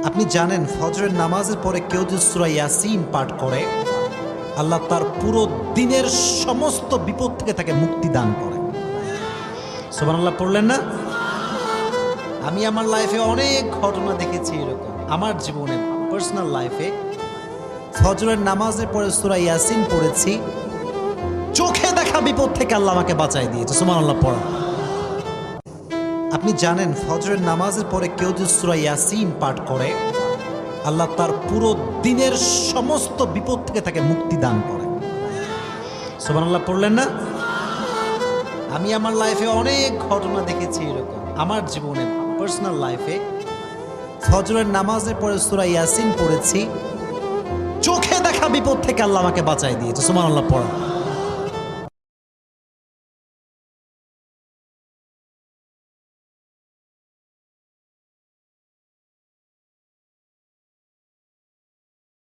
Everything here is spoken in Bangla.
আপনি জানেন ফজরের নামাজের পরে কেউ যদি সূরা ইয়াসিন পাঠ করে আল্লাহ তার পুরো দিনের সমস্ত বিপদ থেকে তাকে মুক্তি দান করে। সুবহানাল্লাহ পড়লেন না? আমি আমার লাইফে অনেক ঘটনা দেখেছি এরকম। আমার জীবনে পার্সোনাল লাইফে ফজরের নামাজের পরে সূরা ইয়াসিন পড়েছি, চোখে দেখা বিপদ থেকে আল্লাহ আমাকে বাঁচাই দিয়েছে। সুবহানাল্লাহ পড়া। আপনি জানেন ফজরের নামাজের পরে কেউ যদি সূরা ইয়াসিন পাঠ করে আল্লাহ তার পুরো দিনের সমস্ত বিপদ থেকে তাকে মুক্তি দান করে। সুবহানাল্লাহ পড়লেন না? আমি আমার লাইফে অনেক ঘটনা দেখেছি এরকম। আমার জীবনে পার্সোনাল লাইফে ফজরের নামাজের পরে সূরা ইয়াসিন পড়েছি, চোখে দেখা বিপদ থেকে আল্লাহ আমাকে বাঁচাই দিয়েছে। সুবহানাল্লাহ পড়া।